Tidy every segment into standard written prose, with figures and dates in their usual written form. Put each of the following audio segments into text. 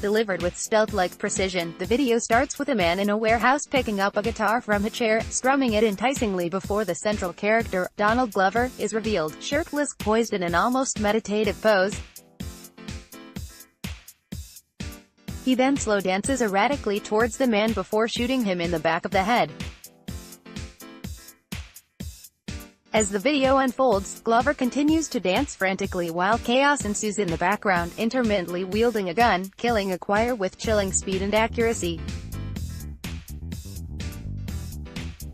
Delivered with stealth-like precision, the video starts with a man in a warehouse picking up a guitar from a chair, strumming it enticingly before the central character, Donald Glover, is revealed, shirtless, poised in an almost meditative pose. He then slow dances erratically towards the man before shooting him in the back of the head. As the video unfolds, Glover continues to dance frantically while chaos ensues in the background, intermittently wielding a gun, killing Okojie with chilling speed and accuracy.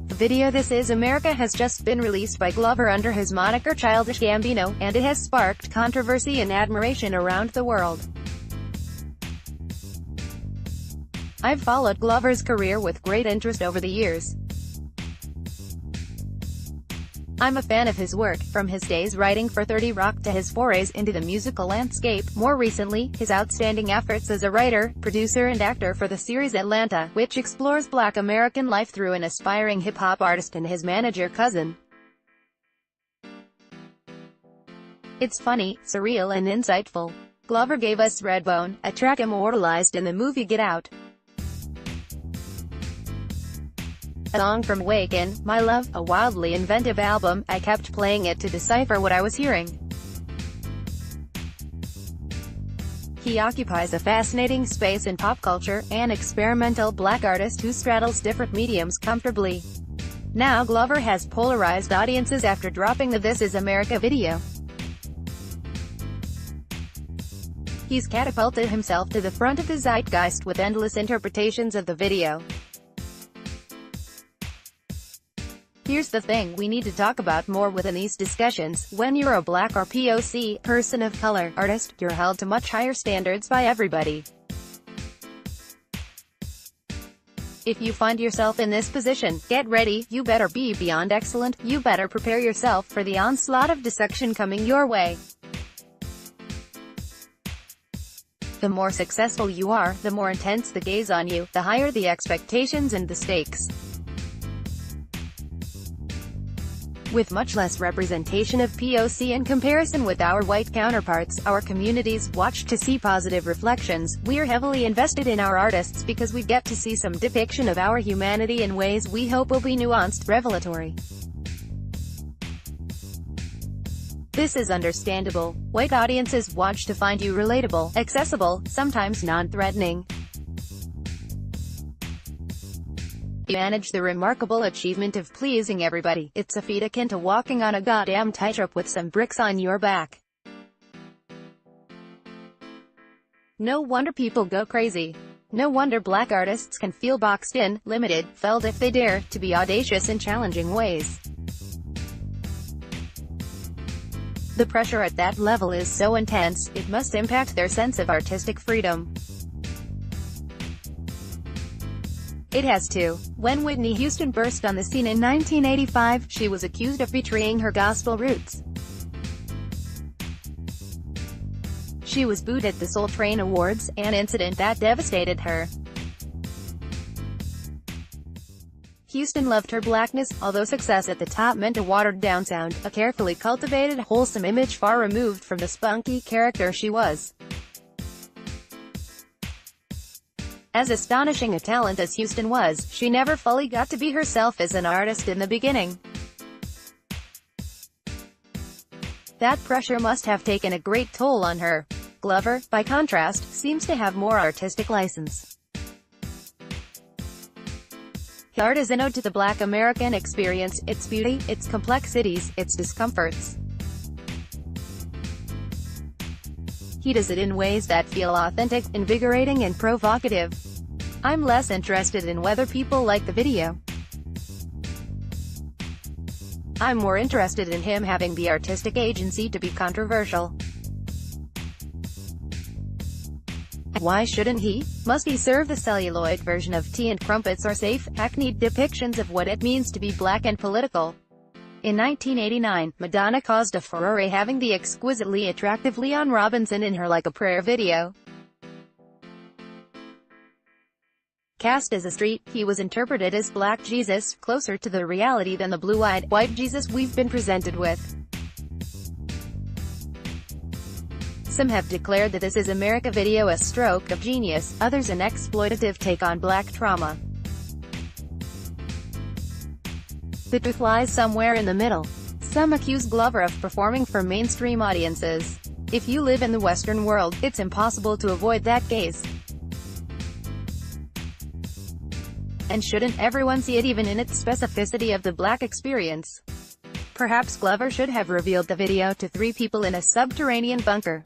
The video This Is America has just been released by Glover under his moniker Childish Gambino, and it has sparked controversy and admiration around the world. I've followed Glover's career with great interest over the years. I'm a fan of his work, from his days writing for 30 Rock to his forays into the musical landscape, more recently, his outstanding efforts as a writer, producer and actor for the series Atlanta, which explores Black American life through an aspiring hip-hop artist and his manager cousin. It's funny, surreal and insightful. Glover gave us Redbone, a track immortalized in the movie Get Out. A song from Awaken, My Love, a wildly inventive album. I kept playing it to decipher what I was hearing. He occupies a fascinating space in pop culture, an experimental black artist who straddles different mediums comfortably. Now Glover has polarized audiences after dropping the This Is America video. He's catapulted himself to the front of the zeitgeist with endless interpretations of the video. Here's the thing we need to talk about more within these discussions: when you're a black or POC, person of color, artist, you're held to much higher standards by everybody. If you find yourself in this position, get ready, you better be beyond excellent, you better prepare yourself for the onslaught of dissection coming your way. The more successful you are, the more intense the gaze on you, the higher the expectations and the stakes. With much less representation of POC in comparison with our white counterparts, our communities watch to see positive reflections. We're heavily invested in our artists because we get to see some depiction of our humanity in ways we hope will be nuanced, revelatory. This is understandable. White audiences watch to find you relatable, accessible, sometimes non-threatening. You manage the remarkable achievement of pleasing everybody. It's a feat akin to walking on a goddamn tightrope with some bricks on your back. No wonder people go crazy. No wonder black artists can feel boxed in, limited, felled if they dare to be audacious in challenging ways. The pressure at that level is so intense, it must impact their sense of artistic freedom. It has to. When Whitney Houston burst on the scene in 1985, she was accused of betraying her gospel roots. She was booed at the Soul Train Awards, an incident that devastated her. Houston loved her blackness, although success at the top meant a watered-down sound, a carefully cultivated, wholesome image far removed from the spunky character she was. As astonishing a talent as Houston was, she never fully got to be herself as an artist in the beginning. That pressure must have taken a great toll on her. Glover, by contrast, seems to have more artistic license. His art is an ode to the Black American experience, its beauty, its complexities, its discomforts. He does it in ways that feel authentic, invigorating and provocative. I'm less interested in whether people like the video. I'm more interested in him having the artistic agency to be controversial. Why shouldn't he? Must he serve the celluloid version of tea and crumpets or safe, hackneyed depictions of what it means to be black and political? In 1989, Madonna caused a furore having the exquisitely attractive Leon Robinson in her Like a Prayer video. Cast as a street, he was interpreted as Black Jesus, closer to the reality than the blue-eyed, white Jesus we've been presented with. Some have declared that This Is America video a stroke of genius, others an exploitative take on black trauma. The truth lies somewhere in the middle. Some accuse Glover of performing for mainstream audiences. If you live in the Western world, it's impossible to avoid that gaze. And shouldn't everyone see it, even in its specificity of the black experience? Perhaps Glover should have revealed the video to 3 people in a subterranean bunker.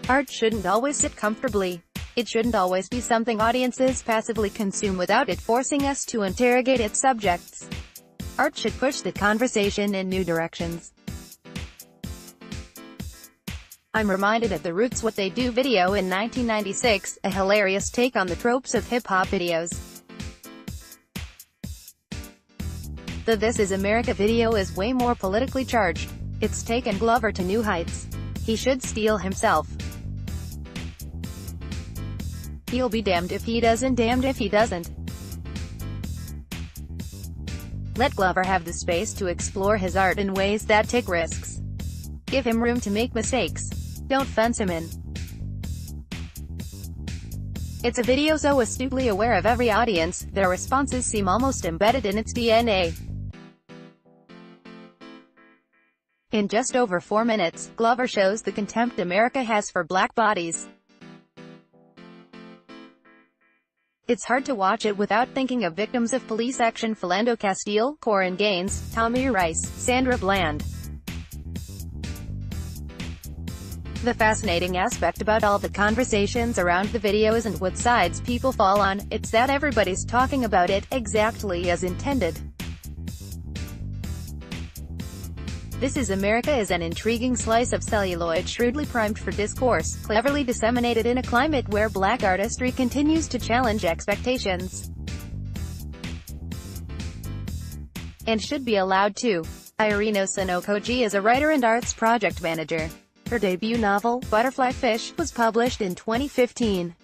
Art shouldn't always sit comfortably. It shouldn't always be something audiences passively consume without it forcing us to interrogate its subjects. Art should push the conversation in new directions. I'm reminded of the Roots What They Do video in 1996, a hilarious take on the tropes of hip-hop videos. The This Is America video is way more politically charged. It's taken Glover to new heights. He should steel himself. He'll be damned if he doesn't, damned if he doesn't. Let Glover have the space to explore his art in ways that take risks. Give him room to make mistakes. Don't fence him in. It's a video so astutely aware of every audience, their responses seem almost embedded in its DNA. In just over 4 minutes, Glover shows the contempt America has for black bodies. It's hard to watch it without thinking of victims of police action: Philando Castile, Corin Gaines, Tommy Rice, Sandra Bland. The fascinating aspect about all the conversations around the video isn't what sides people fall on, it's that everybody's talking about it, exactly as intended. This Is America is an intriguing slice of celluloid shrewdly primed for discourse, cleverly disseminated in a climate where black artistry continues to challenge expectations. And should be allowed to. Irenosen Okojie is a writer and arts project manager. Her debut novel, Butterfly Fish, was published in 2015.